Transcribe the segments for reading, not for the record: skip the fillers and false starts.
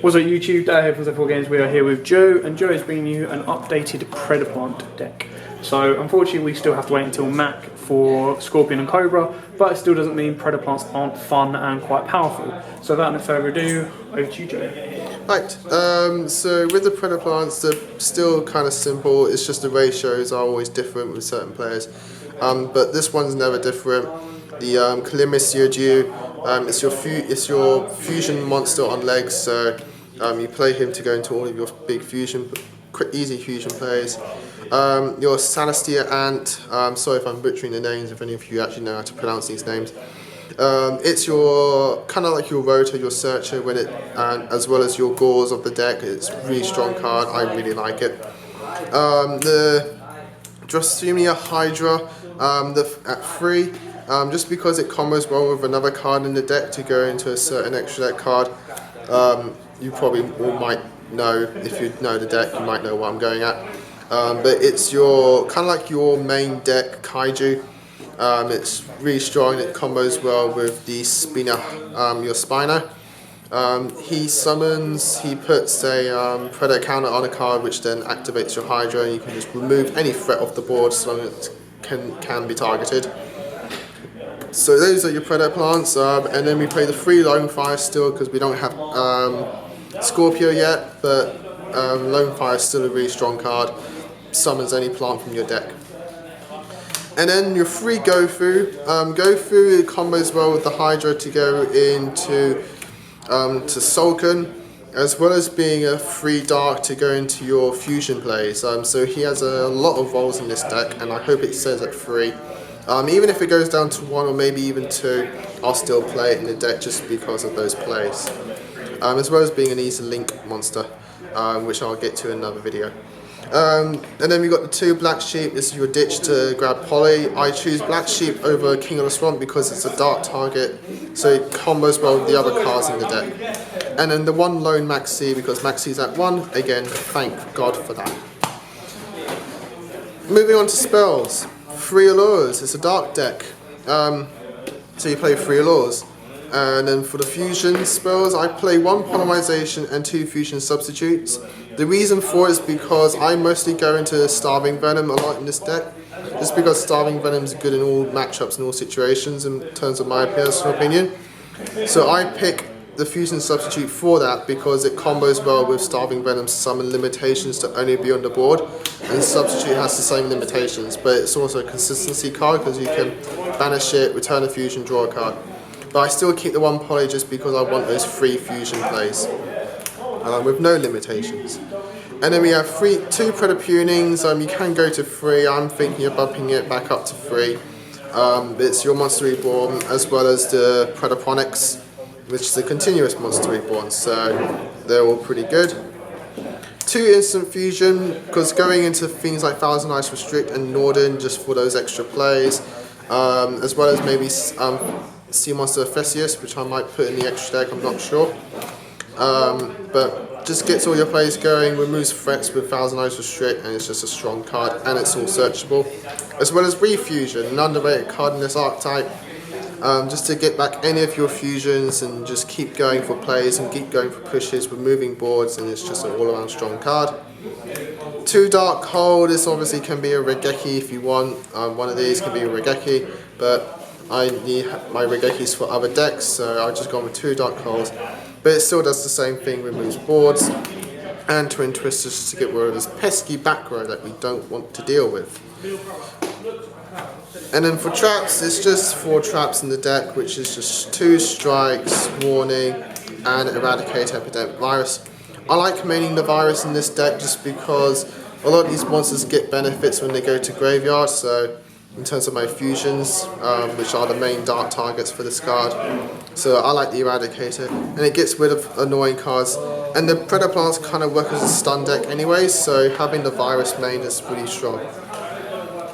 What's up YouTube, Dad here from Zephyr Games. We are here with Joe, and Joe is bringing you an updated Predaplant deck. So unfortunately we still have to wait until Mac for Scorpion and Cobra, but it still doesn't mean Predaplants aren't fun and quite powerful. So without no further ado, over to you Joe. Right, so with the Predaplants, they're still kind of simple. It's just the ratios are always different with certain players. But this one's never different. The YUGIOH, it's your fusion monster on legs, so you play him to go into all of your big fusion, easy fusion plays. Your Celestia Ant, sorry if I'm butchering the names, if any of you actually know how to pronounce these names. It's your kind of like your rotor, your searcher, when it, as well as your gauze of the deck. It's a really strong card. I really like it. The Drosumia Hydra, at 3. Just because it combos well with another card in the deck to go into a certain extra deck card. You probably all might know, if you know the deck, you might know what I'm going at. But it's your kind of like your main deck Kaiju. It's really strong. It combos well with the Spina, your Spino. He puts a Predator counter on a card, which then activates your Hydra, and you can just remove any threat off the board so long as it can be targeted. So those are your Predaplants, and then we play the 3 Lone Fire still because we don't have Scorpio yet, but Lone Fire is still a really strong card. Summons any plant from your deck. And then your 3 Gofu. Gofu combos well with the Hydra to go into to Sulcan, as well as being a 3 Dark to go into your fusion plays. So he has a lot of roles in this deck, and I hope it says at 3. Even if it goes down to 1 or maybe even 2, I'll still play it in the deck just because of those plays. As well as being an easy link monster, which I'll get to in another video. And then we got the 2 Black Sheep. This is your ditch to grab Poly. I choose Black Sheep over King of the Swamp because it's a dark target, so it combos well with the other cards in the deck. And then the 1 Lone Maxi because Maxi's at 1. Again, thank God for that. Moving on to spells. 3 Allures. It's a dark deck, so you play 3 Allures. And then for the fusion spells, I play 1 Polymerization and 2 fusion substitutes. The reason for it is because I mostly go into Starving Venom a lot in this deck, just because Starving Venom is good in all matchups and all situations in terms of my personal opinion. So I pick the fusion substitute for that because it combos well with Starving Venom's summon limitations to only be on the board, and substitute has the same limitations, but it's also a consistency card because you can banish it, return a fusion, draw a card. But I still keep the 1 Poly just because I want those 3 fusion plays with no limitations. And then we have 2 Predapunings. You can go to 3. I'm thinking of bumping it back up to 3. It's your Monster Reborn as well as the Predaponics, which is a continuous Monster Reborn, so they're all pretty good. 2 Instant Fusion, because going into things like Thousand Eyes Restrict and Norden just for those extra plays, as well as maybe Sea Monster Theseus, which I might put in the extra deck, I'm not sure. But just gets all your plays going, removes threats with Thousand Eyes Restrict, and it's just a strong card, and it's all searchable. As well as Refusion, an underrated card in this archetype. Just to get back any of your fusions and just keep going for plays and keep going for pushes with moving boards, and it's just an all-around strong card. 2 Dark Hole. This obviously can be a Regeki if you want. One of these can be a Regeki, but I need my Regekis for other decks, so I've just gone with 2 Dark Holes. But it still does the same thing, removes boards, and Twin Twisters to get rid of this pesky back row that we don't want to deal with. And then for traps, it's just 4 traps in the deck, which is just 2 Strikes, Warning, and Eradicate Epidemic Virus. I like maining the virus in this deck just because a lot of these monsters get benefits when they go to graveyard, so in terms of my fusions, which are the main dark targets for this card. So I like the Eradicator, and it gets rid of annoying cards. And the Predaplants kind of work as a stun deck anyway, so having the virus main is really strong.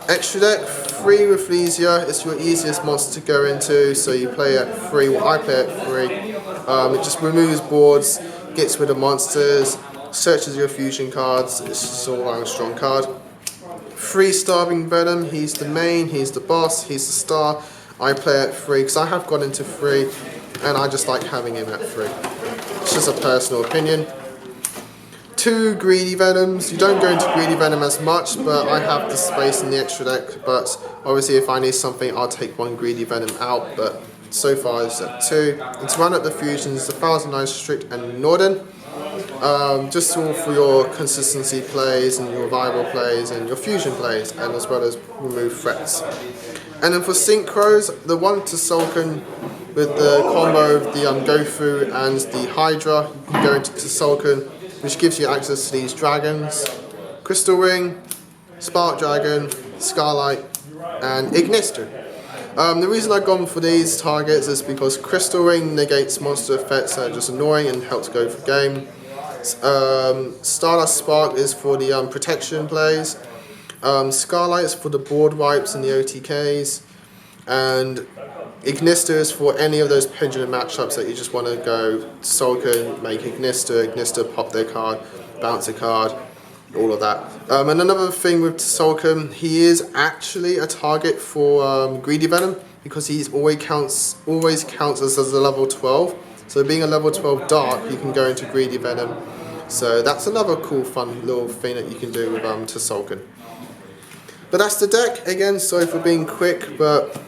Extra deck, 3 Rafflesia. It's your easiest monster to go into, so you play at 3, well I play at 3. It just removes boards, gets rid of monsters, searches your fusion cards. It's just all around a strong card. 3 Starving Venom, he's the main, he's the boss, he's the star. I play at 3 because I have gone into 3 and I just like having him at 3. That's just a personal opinion. 2 Greedy Venoms. You don't go into Greedy Venom as much, but I have the space in the extra deck. But obviously if I need something, I'll take 1 Greedy Venom out, but so far it's at 2. And to run up the fusions, the 1009 Strict and Norden. Just all for your consistency plays and your viable plays and your fusion plays, and as well as remove threats. And then for Synchros, the 1 to Sulkin with the combo of the Go Through and the Hydra, you can go into Sulkin, which gives you access to these dragons, Crystal Ring, Spark Dragon, Scarlight, and Ignister. The reason I've gone for these targets is because Crystal Ring negates monster effects that are just annoying and helps go for game. Stardust Spark is for the protection plays. Scarlight is for the board wipes and the OTKs. And Ignister is for any of those pendulum matchups that you just want to go Sulkin, make Ignister pop their card, bounce a card, all of that. And another thing with Sulkin, he is actually a target for Greedy Venom because he always counts as a level 12. So being a level 12 Dark, you can go into Greedy Venom. So that's another cool, fun little thing that you can do with Sulkin. But that's the deck. Again, sorry for being quick, but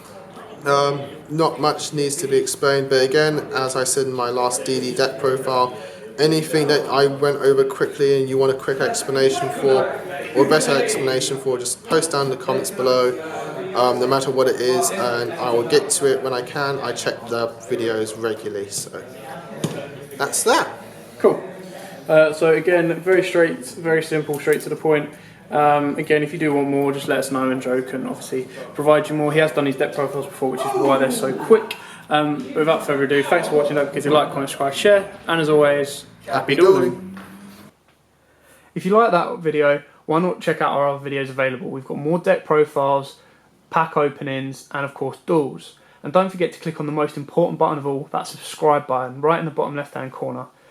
not much needs to be explained. But again, as I said in my last DD deck profile, anything that I went over quickly and you want a quick explanation for, or a better explanation for, just post down in the comments below, no matter what it is, and I will get to it when I can. I check the videos regularly, so that's that. Cool. So again, very straight, very simple, straight to the point. Again, if you do want more, just let us know and Joe can obviously provide you more. He has done his deck profiles before, which is why they're so quick. But without further ado, thanks for watching. Don't forget to like, comment, subscribe, share, and as always, happy dueling. If you like that video, why not check out our other videos available? We've got more deck profiles, pack openings, and of course duels. And don't forget to click on the most important button of all, that subscribe button, right in the bottom left hand corner.